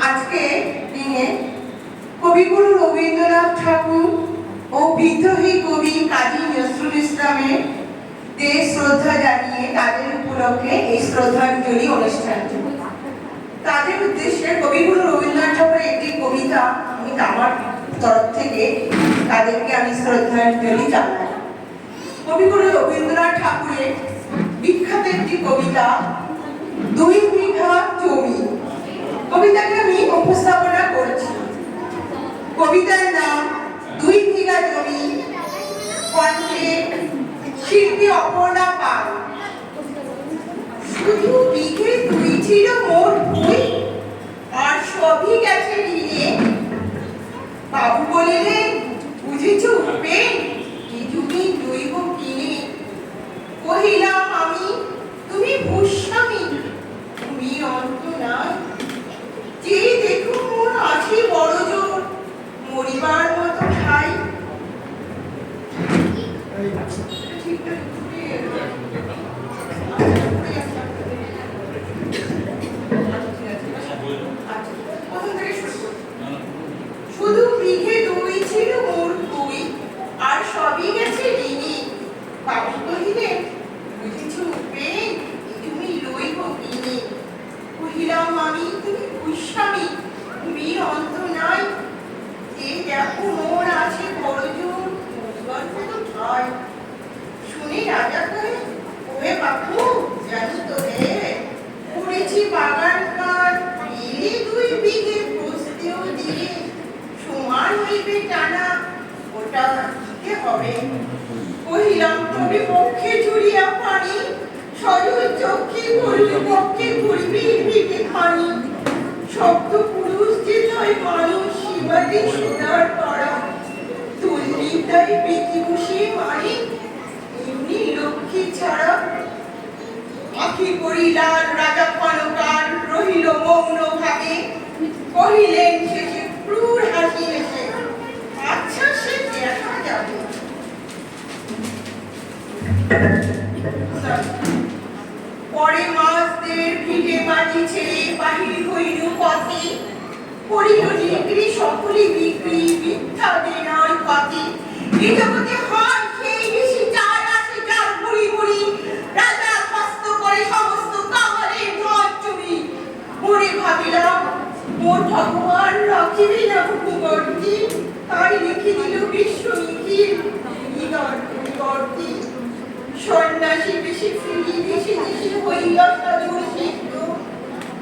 আজকে দিনে কবিগুরু রবীন্দ্রনাথ ঠাকুর ও বিদ্রোহী কবি কাজী নজরুল ইসলামের দেশ শ্রদ্ধা জানিয়ে তাদের উপলক্ষে এই শ্রদ্ধাঞ্জলি অনুষ্ঠানটি। তাদের উদ্দেশ্যে কবিগুরু রবীন্দ্রনাথ ঠাকুরের একটি কবিতা আমি আমার তরফ থেকে তাদেরকে আমি শ্রদ্ধাঞ্জলি জানাই। কবিগুরু রবীন্দ্রনাথ ঠাকুরের বিখ্যাত একটি কবিতা 2 বিঘা জমি, কবিতাটি আমি উপস্থাপনা করছি। কবিতার নাম 2 বিঘা জমি, কণ্ঠে শিল্পী অপর্ণা পাল। শুধু বিঘে 2 ছিল মোর ভুই, আর সবই গেছে ঋণে। বাবু বলিলেন বুঝেছ উপেন, এই জমি দৈব কিনে। কহিলাম আমি তুমি ভূস্বামী, তুমি অন্ত নাই। যে দেখো মোর আছে বড় জোর, মরিবার মতো ঠাই। শুধু বিঘে 2 ছিল মোর ভুই, আর সবই গেছে ঋণে। বাবু কহিলেন বুঝেছ উপেন, তুমি লইব কিনে। কহিলাম আমি তুমি ভূস্বামী, তুমি অন্ত নাই। যে দেখো মোর আছে বড় জোর, মরিবার মতো ঠাই। শুনে রাজা কহে ওহে বাপু জানি তো হে, করেছি বাগান কার, এলে 2 বিঘে বসতেও দিয়ে। সমান হইবে টানা, ওটা দিতে হবে। কহিলাম তবে পক্ষে ঝুড়িয়া পানি, সজল চক্ষে করবে পক্ষে করবি ভিটে খানি। শব্দ পুরুষ যে নয় মানুষ, শিবাতে সোনার পাড়া। তুলবিদ্যায় বেঁচে বসে মারি, এমনি লক্ষ্মী ছাড়া। আখি করিলার রাজা কনকার, রহিল মৌন ভাবে। কহিলেন শেষে ক্রূর হাসি হেসে, আচ্ছা সে দেখা যাবে। পরে মাসদের ভিটে মাটি ছেড়ে বাহির হইল পথে। করিল ডিগ্রি সকলে বিক্রি, মিথ্যা দেনার পথে। এই জগতে হয় সেই বেশি যার আছে যার বুড়ি বুড়ি, রাজা হস্ত করে সমস্ত কামারের ধন চুরি। মনে ভাবিলাম মোর ভগবান রাখিবে না ভূগর্তি, তাই লিখে দিল বিশ্ব নিখিল নিগর্তি। সন্ন্যাসী বেশি ফিরি দেশে দেশে হইয়া সাধুর সিদ্ধ।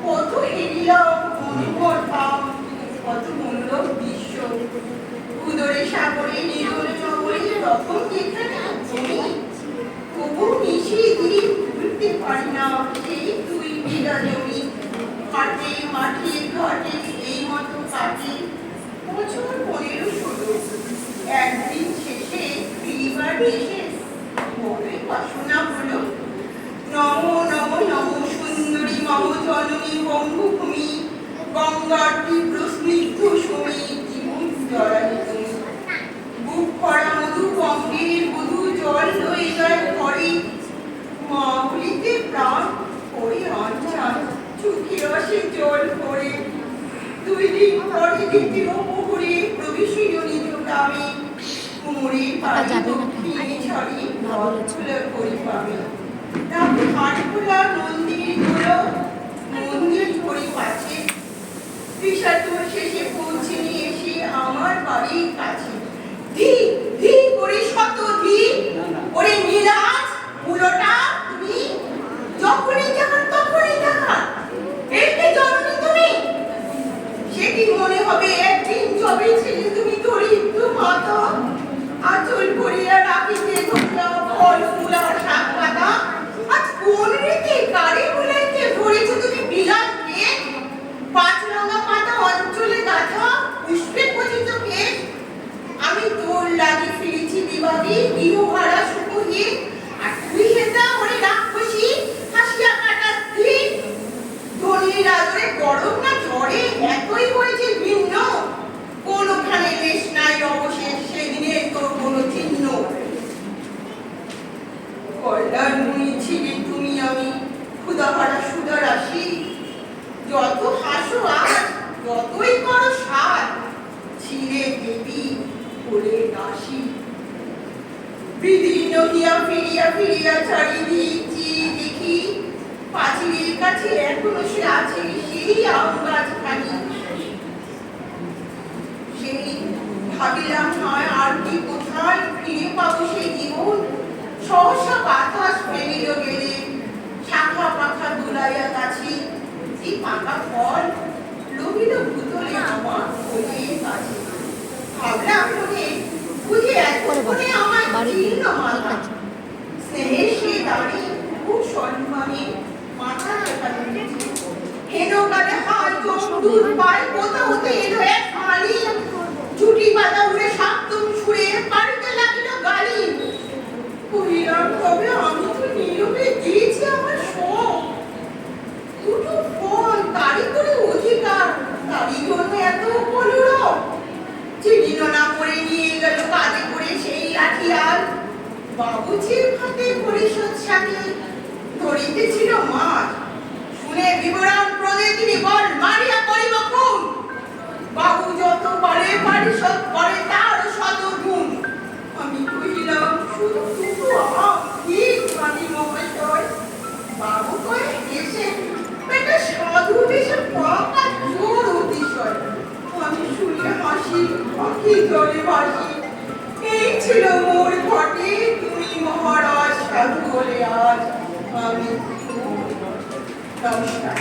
কত হেরিলাম অনুভব পাম, কত মূল্য বিশ্ব। উদরে সাগরে নিরল নগরে রকম যেখানে জমি, তবু মিশিয়ে দিয়ে ভুলতে পারি না এই 2 বিঘা জমি। হাটে মাঠে ঘাটে এই মতো কাটে বছর 15-16। একদিন শেষে ফিরিবার দেশে বড়ই বাসনা হলো। নম নম নম সুন্দরী মম জননী বঙ্গভূমি, গঙ্গার তীব্র স্নিগ্ধ সমী, জীবন জড়ানি তুমি। বুক ভরা মধু গঙ্গের বধূ, জল লয়ে যায় ঘরে। মা বলিতে প্রাণ করে আঞ্চান, চোখে আসে জল পড়ে। 2 দিন পরে দ্বিতীয় প্রহরে প্রবেশিল নিজ গ্রামে। কুমোরের বাড়ি দক্ষিণে ছাড়ি ভাবছুলা করি পাবে। তাকে হাট খোলা নন্দীর গুলো, মন্দির করি পাছে। বিষাদুর শেষে পৌঁছে নিয়ে এসে আমার বাড়ির কাছে। ধি ধি করে শত ধি, ওরে নীলাজ উলোটা তুমি, যখনই যাহার তখনই যাহার, এই যে জননী তুমি। সেটি মনে হবে একদিন যবে ছিলে তুমি দরিদ্র মাতা, আঁচল করিয়া রাখিতে ধরলা ফল মূলার শাক পাতা। আজ কোন রীতি কারে বুলাইতে ধরেছ তুমি বিলাস কেশ, 5 রঙা পাতা অঞ্চলে গাথা পুষ্পে খচিত কেশ। আমি তোর লাগি ফিরেছি বিবাদী, গৃহহারা সুখহীন, রহিয়া ফিরিয়া ফিরিয়া চারিদিক চেয়ে দেখি পাঁচিলের কাছে এখনো সে আছে সেই আম গাছখানি। সেই ভাবিলাম নয় আর কি কোথায় ফিরে পাবো সেই জীবন। সহসা বাতাস ফেলিল গেলে শাখা পাখা দুলাইয়া গাছি যে পাকা ফল লোহিল ভূতলে আমার খোঁজের কাছে। ভাবলাম মনে বুঝে এতক্ষণে আমার জীর্ণ মাথা। স্নেহের সে দাঁড়িয়ে খুব সম্মানে মাথা ঠেকানো হেন কালে হয়তো দূর পায় কোথাও হতে এলো এক মালি ছুটি বাঁধা উড়ে সপ্তম সুরে বাড়িতে লাগিল গালি। কহিলাম তবে আমি তো নীরবে দিয়েছি আমার শোক, দুটো ফল তারই করে অধিকার, তারই জন্য এত কলরব। চিনিল না করে নিয়ে গেল কাঁধে করে সেই লাঠিয়াল। বাবুজির হাতে পরিশোধ সাথে ধরিতেছিল মাছ। শুনে বিবরণ প্রদে তিনি বল মারিয়া করিব খুন। বাবু যত পারে পরিশোধ করে তার শত গুণ। আমি কহিলাম শুধু দুটো আম ঠিক মানি মহাশয়। বাবু কয়ে হেসে একটা সাধু বেশে পাকা জোর অতিশয়। আমি শুনে হাসি পাখি জলে ভাসি। এই ছিল মোর ঘটে তুমি মহারাজ সাধু বলে আজ আমি নমস্কার।